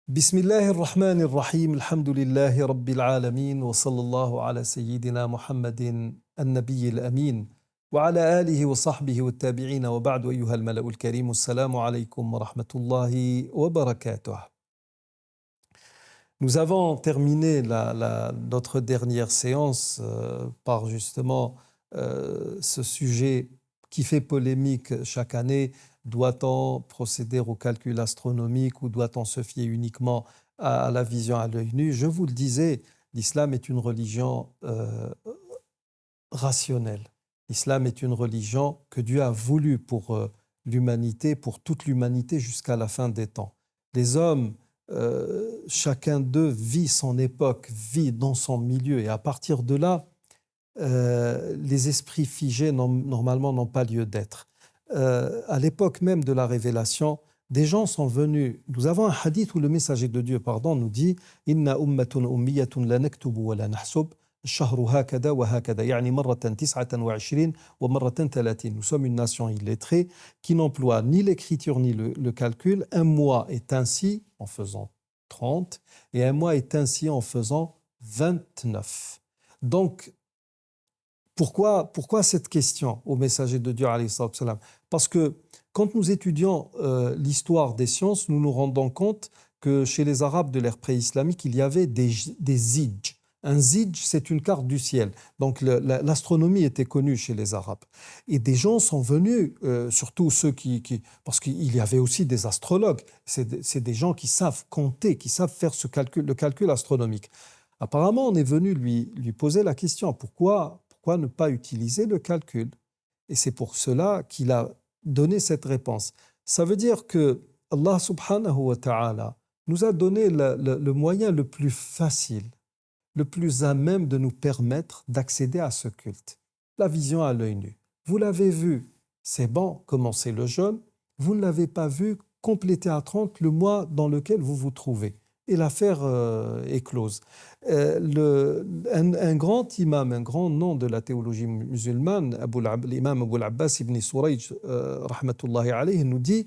بسم الله الرحمن الرحيم الحمد لله رب العالمين وصلى الله على سيدنا محمد النبي الأمين وعلى آله وصحبه والتابعين وبعد أيها الملأ الكريم السلام عليكم ورحمة الله وبركاته. Nous avons terminé notre dernière séance par justement ce sujet qui fait polémique chaque année. Doit-on procéder au calcul astronomique ou doit-on se fier uniquement à la vision à l'œil nu? Je vous le disais, l'islam est une religion rationnelle. L'islam est une religion que Dieu a voulu pour l'humanité, pour toute l'humanité jusqu'à la fin des temps. Les hommes, chacun d'eux vit son époque, vit dans son milieu et à partir de là, les esprits figés normalement n'ont pas lieu d'être. À l'époque même de la révélation, des gens sont venus. Nous avons un hadith où le messager de Dieu, nous dit Inna ummatun ummiyatun la naktubu wa la nahsub الشهر هكذا وهكذا يعني مرة 29 ومرة 30. Nous sommes une nation illettrée qui n'emploie ni l'écriture ni le calcul. Un mois est ainsi en faisant 30 et un mois est ainsi en faisant 29. Donc, pourquoi cette question au messager de Dieu alayhi salatu wassalam? Parce que quand nous étudions l'histoire des sciences, nous nous rendons compte que chez les Arabes de l'ère pré-islamique, il y avait des zij. Un zij, c'est une carte du ciel. Donc l'astronomie était connue chez les Arabes. Et des gens sont venus, surtout ceux parce qu'il y avait aussi des astrologues. C'est des gens qui savent compter, qui savent faire le calcul astronomique. Apparemment, on est venu lui poser la question, pourquoi ne pas utiliser le calcul? Et c'est pour cela qu'il a donné cette réponse. Ça veut dire que Allah subhanahu wa ta'ala nous a donné le moyen le plus facile, le plus à même de nous permettre d'accéder à ce culte. La vision à l'œil nu. Vous l'avez vu, c'est bon, commencez le jeûne. Vous ne l'avez pas vu, complétez à 30 le mois dans lequel vous vous trouvez. Et l'affaire est close. Un grand imam, un grand nom de la théologie musulmane, l'imam Abu al-Abbas ibn Surayj, rahmatullahi alayhi, nous dit,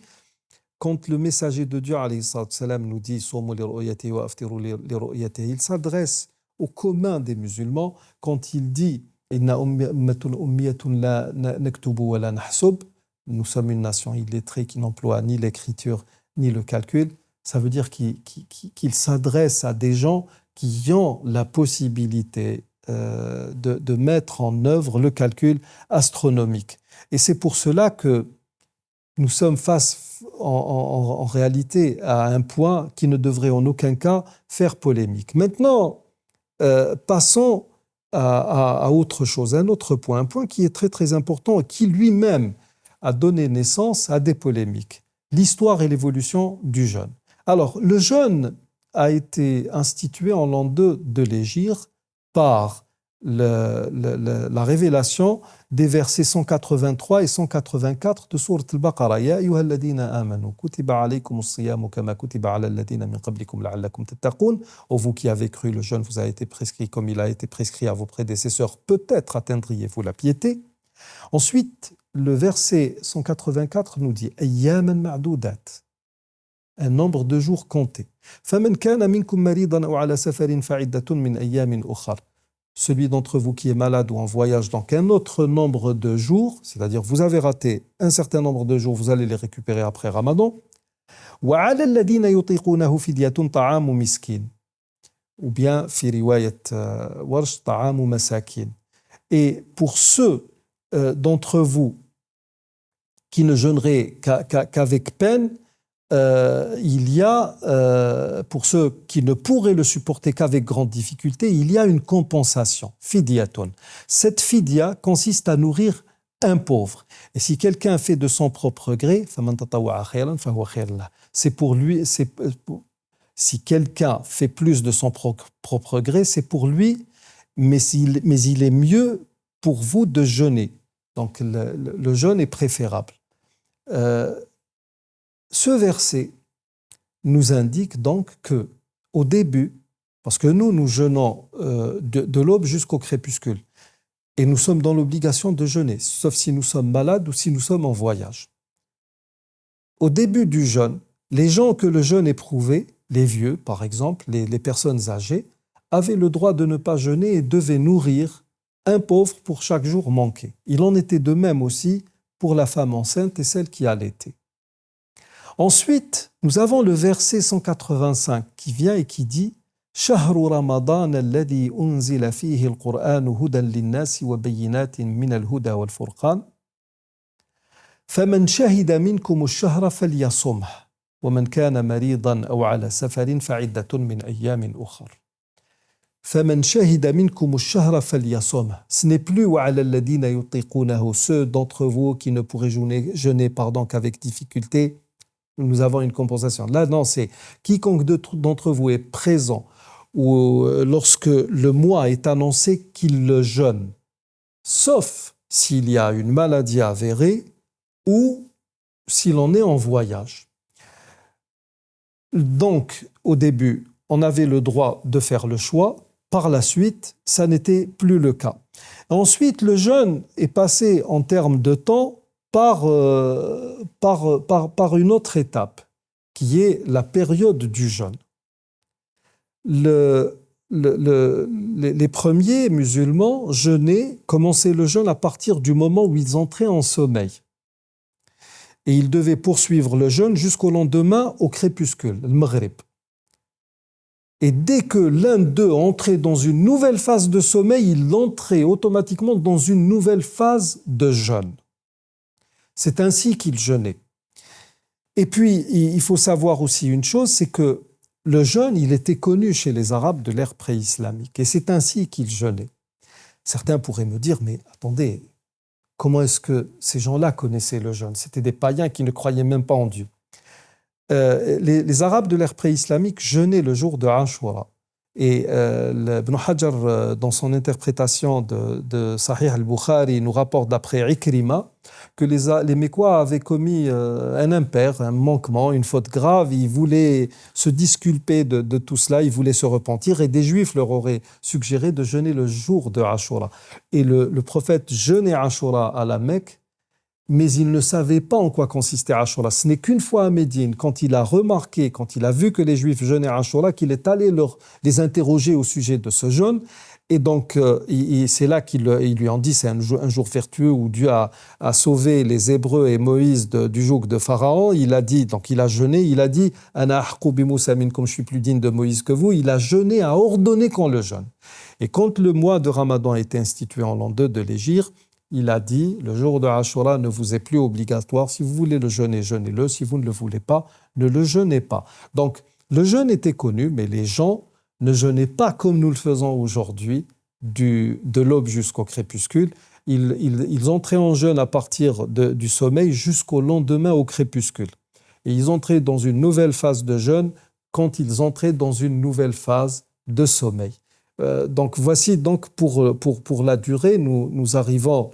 quand le messager de Dieu, alayhi salam, nous dit Sumu li ru'yatihi wa aftiru li ru'yatihi, il s'adresse au commun des musulmans quand il dit Inna ummatun ummiyatun la naktubu wa la nahsub, nous sommes une nation illettrée qui n'emploie ni l'écriture ni le calcul. Ça veut dire qu'il s'adresse à des gens qui ont la possibilité de mettre en œuvre le calcul astronomique. Et c'est pour cela que nous sommes face en réalité à un point qui ne devrait en aucun cas faire polémique. Maintenant, passons à autre chose, un autre point, un point qui est très très important et qui lui-même a donné naissance à des polémiques. L'histoire et l'évolution du jeûne. Alors, le jeûne a été institué en l'an 2 de l'Hégire par la révélation des versets 183 et 184 de sourate al-Baqara. Ya ayyuhalladhina amanu kutiba alaykumus siyamu kama kutiba ala alladhina min qablikum la'allakum tattaqun. Ô vous qui avez cru, le jeûne vous a été prescrit comme il a été prescrit à vos prédécesseurs, peut-être atteindriez-vous la piété. Ensuite, le verset 184 nous dit ayyaman ma'dudat, un nombre de jours comptés. فَمَنْ كَانَ مِنْكُمْ مَرِيضًا أَوْ عَلَى سَفَرٍ فَعِدَّةٌ مِنْ أَيَّامٍ أُخَرٍ. Celui d'entre vous qui est malade ou en voyage, donc un autre nombre de jours, c'est-à-dire vous avez raté un certain nombre de jours, vous allez les récupérer après Ramadan. وَعَلَى الَّذِينَ يُطِيقُونَهُ فِدْيَةٌ طَعَامُ مِسْكِينٍ. Ou bien, في رواية ورش طعام مساكين. Et pour ceux d'entre vous qui ne jeûneraient qu'avec peine, il y a, pour ceux qui ne pourraient le supporter qu'avec grande difficulté, il y a une compensation, fidyatun. Cette fidya consiste à nourrir un pauvre. Et si quelqu'un fait de son propre gré, c'est pour lui, si quelqu'un fait plus de son propre gré, c'est pour lui, mais il est mieux pour vous de jeûner. Donc le jeûne est préférable. Ce verset nous indique donc que, au début, parce que nous jeûnons de l'aube jusqu'au crépuscule, et nous sommes dans l'obligation de jeûner, sauf si nous sommes malades ou si nous sommes en voyage. Au début du jeûne, les gens que le jeûne éprouvait les vieux, par exemple, les personnes âgées, avaient le droit de ne pas jeûner et devaient nourrir un pauvre pour chaque jour manqué. Il en était de même aussi pour la femme enceinte et celle qui allaitait. Ensuite, nous avons le verset 185 qui vient et qui dit شهر رمضان الذي أنزل فيه القرآن هدى للناس وبينات من الهدى والفرقان فمن شهد منكم الشهر فليصمه ومن كان مريضا أو على سفر فعدة من أيام أخر فمن شهد منكم الشهر فليصمه. Ce n'est plus وعلى الذين يطيقونه, ceux d'entre vous qui ne pourraient jeûner qu'avec difficulté, nous avons une compensation. Là, non, c'est quiconque d'entre vous est présent ou lorsque le mois est annoncé qu'il le jeûne, sauf s'il y a une maladie avérée ou s'il en est en voyage. Donc, au début, on avait le droit de faire le choix. Par la suite, ça n'était plus le cas. Ensuite, le jeûne est passé en termes de temps par une autre étape, qui est la période du jeûne. Les premiers musulmans jeûnaient, commençaient le jeûne à partir du moment où ils entraient en sommeil. Et ils devaient poursuivre le jeûne jusqu'au lendemain au crépuscule, le maghrib. Et dès que l'un d'eux entrait dans une nouvelle phase de sommeil, il entrait automatiquement dans une nouvelle phase de jeûne. C'est ainsi qu'ils jeûnaient. Et puis, il faut savoir aussi une chose, c'est que le jeûne, il était connu chez les Arabes de l'ère pré-islamique. Et c'est ainsi qu'ils jeûnaient. Certains pourraient me dire, mais attendez, comment est-ce que ces gens-là connaissaient le jeûne? C'était des païens qui ne croyaient même pas en Dieu. Les Arabes de l'ère pré-islamique jeûnaient le jour de Ashura. Et Ibn Hajar, dans son interprétation de Sahih al-Bukhari, nous rapporte d'après Ikrima que les Mécois avaient commis un impair, un manquement, une faute grave. Ils voulaient se disculper de tout cela, ils voulaient se repentir et des Juifs leur auraient suggéré de jeûner le jour de Ashura. Et le prophète jeûnait Ashura à la Mecque, mais il ne savait pas en quoi consistait Ashura. Ce n'est qu'une fois à Médine, quand il a remarqué, quand il a vu que les Juifs jeûnaient Ashura, qu'il est allé les interroger au sujet de ce jeûne. Et donc, c'est là qu'ils lui ont dit, c'est un jour vertueux où Dieu a sauvé les Hébreux et Moïse du joug de Pharaon. Il a dit, donc il a jeûné, il a dit « Ana ahqu bi Moussa minkum, je suis plus digne de Moïse que vous ». Il a jeûné, a ordonné qu'on le jeûne. Et quand le mois de Ramadan a été institué en l'an 2 de l'Hégire, il a dit, le jour de Ashura ne vous est plus obligatoire. Si vous voulez le jeûner, jeûnez-le. Si vous ne le voulez pas, ne le jeûnez pas. Donc, le jeûne était connu, mais les gens ne jeûnaient pas comme nous le faisons aujourd'hui, de l'aube jusqu'au crépuscule. Ils entraient en jeûne à partir du sommeil jusqu'au lendemain au crépuscule. Et ils entraient dans une nouvelle phase de jeûne quand ils entraient dans une nouvelle phase de sommeil. Donc, voici donc pour la durée, nous arrivons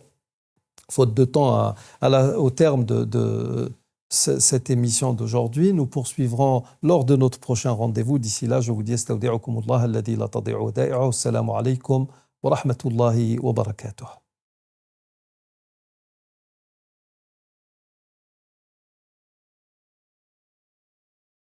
faute de temps au terme de cette émission d'aujourd'hui. Nous poursuivrons lors de notre prochain rendez-vous. D'ici là, je vous dis astawdi'ukumullah alladhi la tadi'u wadai'uhu. Assalamu alaykum wa rahmatullahi wa barakatuh.